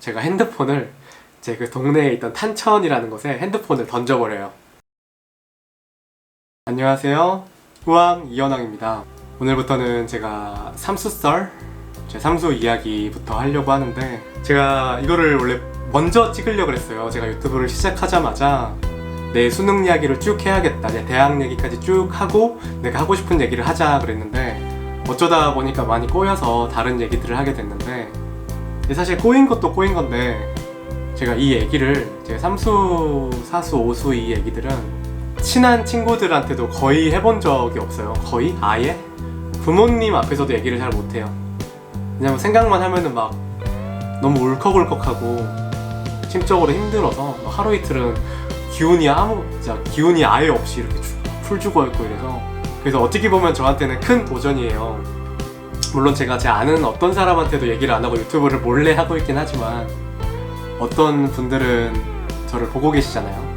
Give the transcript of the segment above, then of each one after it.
제가 핸드폰을 제 그 동네에 있던 탄천이라는 곳에 핸드폰을 던져버려요. 안녕하세요. 후왕 이현왕입니다. 오늘부터는 제가 삼수썰, 제 삼수 이야기부터 하려고 하는데, 제가 이거를 원래 먼저 찍으려고 했어요. 제가 유튜브를 시작하자마자 내 수능 이야기를 쭉 해야겠다, 내 대학 얘기까지 쭉 하고 내가 하고 싶은 얘기를 하자 그랬는데, 어쩌다 보니까 많이 꼬여서 다른 얘기들을 하게 됐는데, 사실 꼬인 것도 꼬인 건데, 제가 이 얘기를, 제가 삼수, 사수, 오수 이 얘기들은 친한 친구들한테도 거의 해본 적이 없어요. 거의? 아예? 부모님 앞에서도 얘기를 잘 못해요. 왜냐면 생각만 하면은 막 너무 울컥울컥하고 심적으로 힘들어서 하루 이틀은 기운이 아예 없이 이렇게 풀 죽어있고 이래서. 그래서 어떻게 보면 저한테는 큰 도전이에요. 물론 제가 제 아는 어떤 사람한테도 얘기를 안 하고 유튜브를 몰래 하고 있긴 하지만, 어떤 분들은 저를 보고 계시잖아요.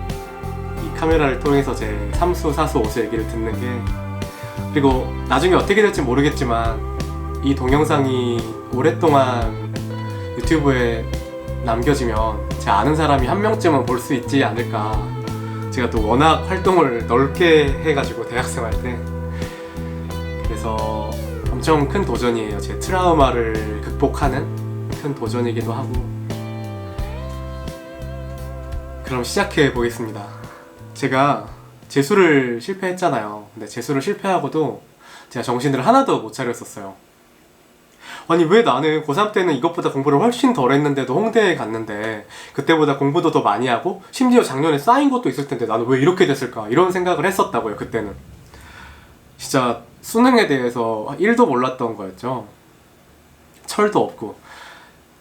이 카메라를 통해서 제 삼수, 사수, 오수 얘기를 듣는 게. 그리고 나중에 어떻게 될지 모르겠지만 이 동영상이 오랫동안 유튜브에 남겨지면 제 아는 사람이 한 명쯤은 볼 수 있지 않을까. 제가 또 워낙 활동을 넓게 해가지고 대학생활 때. 그래서 엄청 큰 도전이에요. 제 트라우마를 극복하는 큰 도전이기도 하고. 그럼 시작해 보겠습니다. 제가 재수를 실패했잖아요. 근데 재수를 실패하고도 제가 정신을 하나도 못 차렸었어요. 아니, 왜 나는 고3 때는 이것보다 공부를 훨씬 덜 했는데도 홍대에 갔는데, 그때보다 공부도 더 많이 하고 심지어 작년에 쌓인 것도 있을 텐데 나는 왜 이렇게 됐을까, 이런 생각을 했었다고요. 그때는 진짜 수능에 대해서 1도 몰랐던 거였죠. 철도 없고.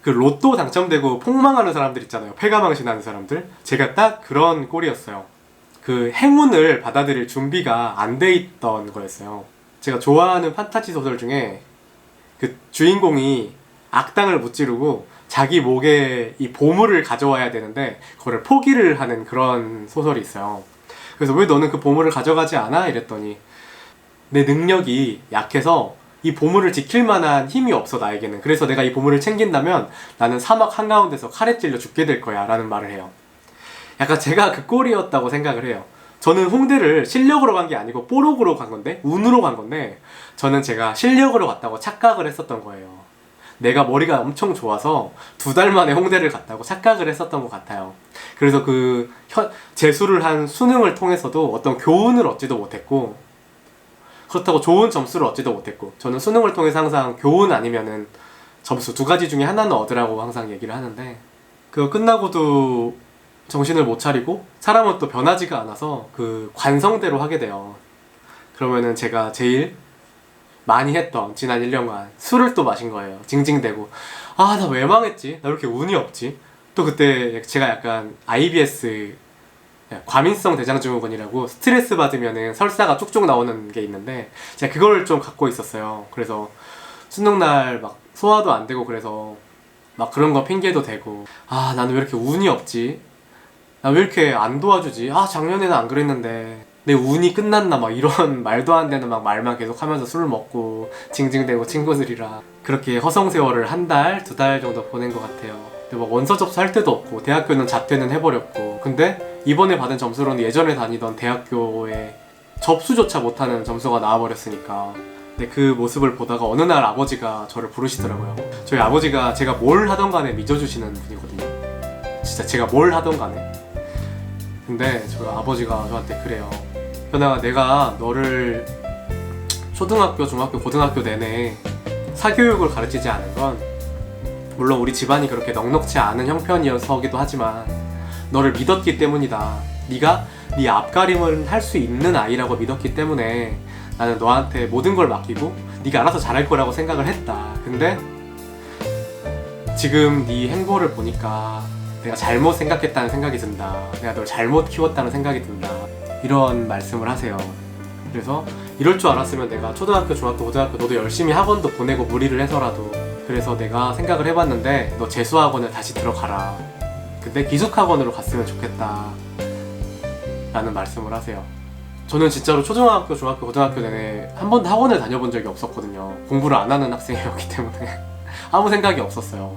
그 로또 당첨되고 폭망하는 사람들 있잖아요. 패가망신하는 사람들. 제가 딱 그런 꼴이었어요. 그 행운을 받아들일 준비가 안 돼 있던 거였어요. 제가 좋아하는 판타지 소설 중에 그 주인공이 악당을 무찌르고 자기 목에 이 보물을 가져와야 되는데 그거를 포기를 하는 그런 소설이 있어요. 그래서 왜 너는 그 보물을 가져가지 않아? 이랬더니, 내 능력이 약해서 이 보물을 지킬 만한 힘이 없어, 나에게는. 그래서 내가 이 보물을 챙긴다면 나는 사막 한가운데서 칼에 찔려 죽게 될 거야 라는 말을 해요. 약간 제가 그 꼴이었다고 생각을 해요. 저는 홍대를 실력으로 간 게 아니고 뽀록으로 간 건데, 운으로 간 건데, 저는 제가 실력으로 갔다고 착각을 했었던 거예요. 내가 머리가 엄청 좋아서 2달 만에 홍대를 갔다고 착각을 했었던 것 같아요. 그래서 재수를 한 수능을 통해서도 어떤 교훈을 얻지도 못했고, 그렇다고 좋은 점수를 얻지도 못했고, 저는 수능을 통해서 항상 교훈 아니면은 점수 2가지 중에 하나는 얻으라고 항상 얘기를 하는데, 그거 끝나고도 정신을 못 차리고 사람은 또 변하지가 않아서 그 관성대로 하게 돼요. 그러면은 제가 제일 많이 했던 지난 1년간 술을 또 마신 거예요. 징징대고, 아, 나 왜 망했지? 나 왜 이렇게 운이 없지? 또 그때 제가 약간 IBS, 과민성 대장증후군이라고, 스트레스 받으면은 설사가 쭉쭉 나오는 게 있는데 제가 그걸 좀 갖고 있었어요. 그래서 수능날 막 소화도 안 되고, 그래서 막 그런 거 핑계도 대고, 아, 나는 왜 이렇게 운이 없지? 나 왜 이렇게 안 도와주지? 아, 작년에는 안 그랬는데 내 운이 끝났나, 막 이런 말도 안 되는 막 말만 계속 하면서 술 먹고 징징대고 친구들이랑 그렇게 허송세월을 1달, 2달 정도 보낸 것 같아요. 근데 막 원서 접수할 데도 없고, 대학교는 자퇴는 해버렸고, 근데 이번에 받은 점수로는 예전에 다니던 대학교에 접수조차 못하는 점수가 나와버렸으니까. 근데 그 모습을 보다가 어느 날 아버지가 저를 부르시더라고요. 저희 아버지가 제가 뭘 하던 간에 믿어주시는 분이거든요. 진짜 제가 뭘 하던 간에. 근데 저희 아버지가 저한테 그래요. 현아가, 내가 너를 초등학교, 중학교, 고등학교 내내 사교육을 가르치지 않은 건, 물론 우리 집안이 그렇게 넉넉지 않은 형편이어서기도 하지만 너를 믿었기 때문이다. 네가 네 앞가림을 할 수 있는 아이라고 믿었기 때문에 나는 너한테 모든 걸 맡기고 네가 알아서 잘할 거라고 생각을 했다. 근데 지금 네 행보를 보니까 내가 잘못 생각했다는 생각이 든다. 내가 널 잘못 키웠다는 생각이 든다. 이런 말씀을 하세요. 그래서 이럴 줄 알았으면 내가 초등학교, 중학교, 고등학교 너도 열심히 학원도 보내고 무리를 해서라도, 그래서 내가 생각을 해봤는데 너 재수학원을 다시 들어가라. 근데 기숙학원으로 갔으면 좋겠다 라는 말씀을 하세요. 저는 진짜로 초등학교, 중학교, 고등학교 내내 한 번도 학원을 다녀본 적이 없었거든요. 공부를 안 하는 학생이었기 때문에 아무 생각이 없었어요.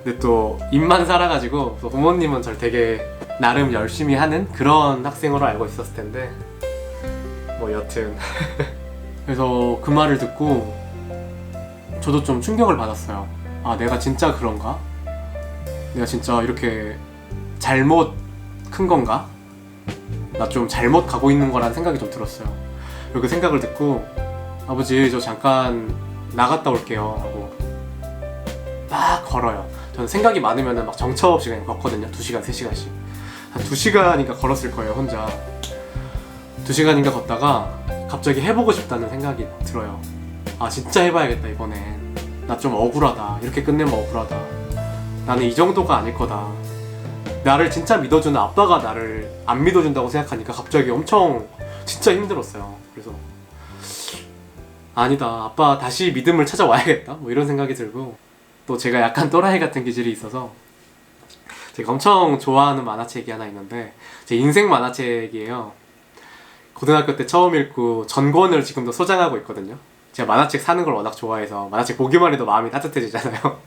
근데 또 입만 살아가지고 또 부모님은 절 되게 나름 열심히 하는 그런 학생으로 알고 있었을 텐데 뭐 여튼 그래서 그 말을 듣고 저도 좀 충격을 받았어요. 아, 내가 진짜 그런가? 내가 진짜 이렇게 잘못 큰 건가? 나 좀 잘못 가고 있는 거라는 생각이 좀 들었어요. 그리고 그 생각을 듣고 아버지 저 잠깐 나갔다 올게요 하고 막 걸어요. 저는 생각이 많으면 막 정처 없이 그냥 걷거든요. 2시간, 3시간씩. 한 2시간인가 걸었을 거예요, 혼자. 2시간인가 걷다가 갑자기 해보고 싶다는 생각이 들어요. 아, 진짜 해봐야겠다 이번엔. 나 좀 억울하다. 이렇게 끝내면 억울하다. 나는 이 정도가 아닐 거다. 나를 진짜 믿어주는 아빠가 나를 안 믿어준다고 생각하니까 갑자기 엄청 진짜 힘들었어요. 그래서 아니다, 아빠 다시 믿음을 찾아와야겠다 뭐 이런 생각이 들고, 또 제가 약간 또라이 같은 기질이 있어서 제가 엄청 좋아하는 만화책이 하나 있는데 제 인생 만화책이에요. 고등학교 때 처음 읽고 전권을 지금도 소장하고 있거든요. 제가 만화책 사는 걸 워낙 좋아해서 만화책 보기만 해도 마음이 따뜻해지잖아요.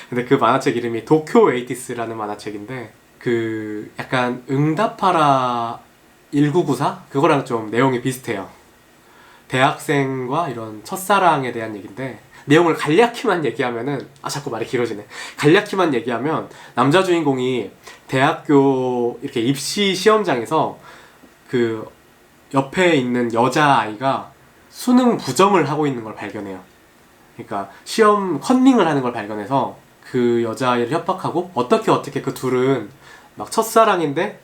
근데 그 만화책 이름이 도쿄 에이티스라는 만화책인데, 그 약간 응답하라 1994? 그거랑 좀 내용이 비슷해요. 대학생과 이런 첫사랑에 대한 얘기인데, 내용을 간략히만 얘기하면은, 아 자꾸 말이 길어지네. 간략히만 얘기하면 남자 주인공이 대학교 이렇게 입시 시험장에서 그 옆에 있는 여자아이가 수능 부정을 하고 있는 걸 발견해요. 그러니까 시험 컨닝을 하는 걸 발견해서 그 여자아이를 협박하고, 어떻게 그 둘은 막 첫사랑인데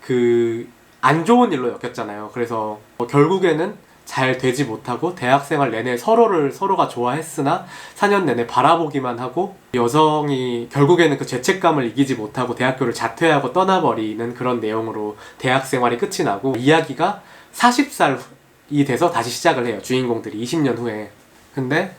그 안 좋은 일로 엮였잖아요. 그래서 결국에는 잘 되지 못하고 대학생활 내내 서로가 좋아했으나 4년 내내 바라보기만 하고, 여성이 결국에는 그 죄책감을 이기지 못하고 대학교를 자퇴하고 떠나버리는 그런 내용으로 대학생활이 끝이 나고, 이야기가 40살이 돼서 다시 시작을 해요. 주인공들이 20년 후에. 근데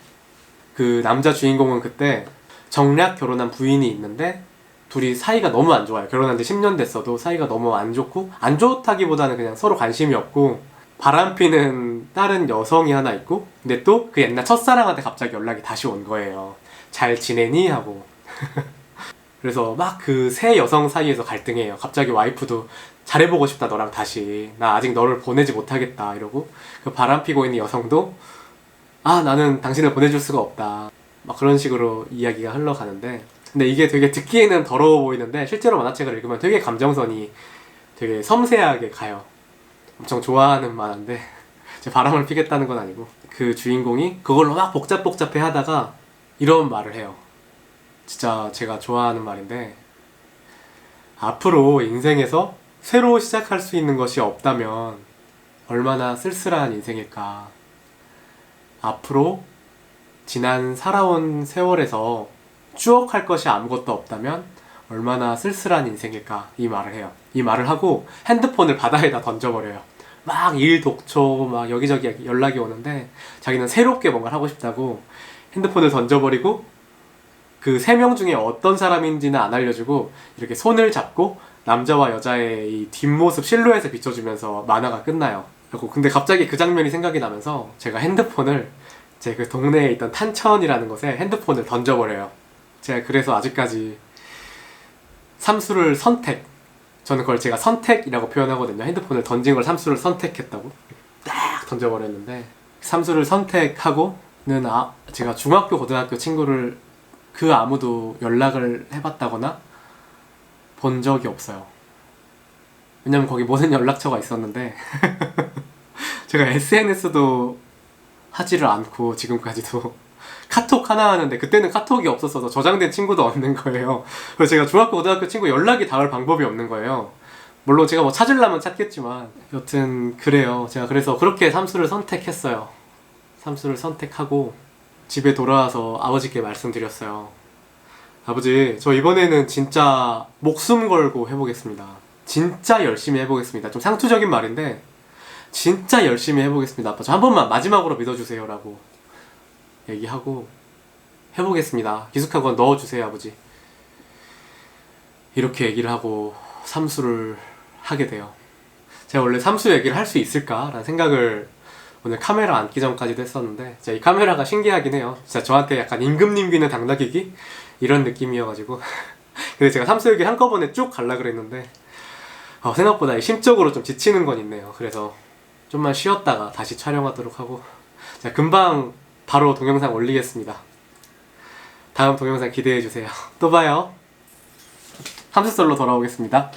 그 남자 주인공은 그때 정략 결혼한 부인이 있는데 둘이 사이가 너무 안 좋아요. 결혼한 지 10년 됐어도 사이가 너무 안 좋고, 안 좋다기보다는 그냥 서로 관심이 없고, 바람피는 다른 여성이 하나 있고, 근데 또 그 옛날 첫사랑한테 갑자기 연락이 다시 온 거예요. 잘 지내니? 하고. 그래서 막 그 세 여성 사이에서 갈등해요. 갑자기 와이프도 잘해보고 싶다 너랑 다시. 나 아직 너를 보내지 못하겠다 이러고, 그 바람피고 있는 여성도 아 나는 당신을 보내줄 수가 없다. 막 그런 식으로 이야기가 흘러가는데, 근데 이게 되게 듣기에는 더러워 보이는데 실제로 만화책을 읽으면 되게 감정선이 되게 섬세하게 가요. 엄청 좋아하는 만화인데 제 바람을 피겠다는 건 아니고, 그 주인공이 그걸로 막 복잡해 하다가 이런 말을 해요. 진짜 제가 좋아하는 말인데, 앞으로 인생에서 새로 시작할 수 있는 것이 없다면 얼마나 쓸쓸한 인생일까. 앞으로 지난 살아온 세월에서 추억할 것이 아무것도 없다면 얼마나 쓸쓸한 인생일까. 이 말을 해요. 이 말을 하고 핸드폰을 바다에다 던져버려요. 막 일 독촉 막 여기저기 연락이 오는데 자기는 새롭게 뭔가를 하고 싶다고 핸드폰을 던져버리고, 그 3명 중에 어떤 사람인지는 안 알려주고 이렇게 손을 잡고 남자와 여자의 이 뒷모습 실루엣을 비춰주면서 만화가 끝나요. 근데 갑자기 그 장면이 생각이 나면서 제가 핸드폰을 제 그 동네에 있던 탄천이라는 곳에 핸드폰을 던져버려요. 제가 그래서 아직까지 삼수를 선택, 저는 그걸 제가 선택이라고 표현하거든요. 핸드폰을 던진 걸 삼수를 선택했다고 딱 던져버렸는데, 삼수를 선택하고는 제가 중학교 고등학교 친구를 그 아무도 연락을 해봤다거나 본 적이 없어요. 왜냐면 거기 모든 연락처가 있었는데 제가 SNS도 하지를 않고 지금까지도 카톡 하나 하는데, 그때는 카톡이 없었어서 저장된 친구도 없는 거예요. 그래서 제가 중학교 고등학교 친구 연락이 닿을 방법이 없는 거예요. 물론 제가 뭐 찾으려면 찾겠지만, 여튼 그래요. 제가 그래서 그렇게 삼수를 선택했어요. 삼수를 선택하고 집에 돌아와서 아버지께 말씀드렸어요. 아버지, 저 이번에는 진짜 목숨 걸고 해보겠습니다. 진짜 열심히 해보겠습니다. 좀 상투적인 말인데 진짜 열심히 해보겠습니다. 아빠, 저 한 번만 마지막으로 믿어주세요 라고 얘기하고, 해보겠습니다. 기숙학원 넣어주세요 아버지. 이렇게 얘기를 하고 삼수를 하게 돼요. 제가 원래 삼수 얘기를 할 수 있을까라는 생각을 오늘 카메라 앉기 전까지도 했었는데, 진짜 이 카메라가 신기하긴 해요. 진짜 저한테 약간 임금님 귀는 당나귀기? 이런 느낌이어가지고 근데 제가 삼수일기 한꺼번에 쭉 갈라 그랬는데 생각보다 심적으로 좀 지치는 건 있네요. 그래서 좀만 쉬었다가 다시 촬영하도록 하고 자, 금방 바로 동영상 올리겠습니다. 다음 동영상 기대해주세요. 또 봐요. 함수썰로 돌아오겠습니다.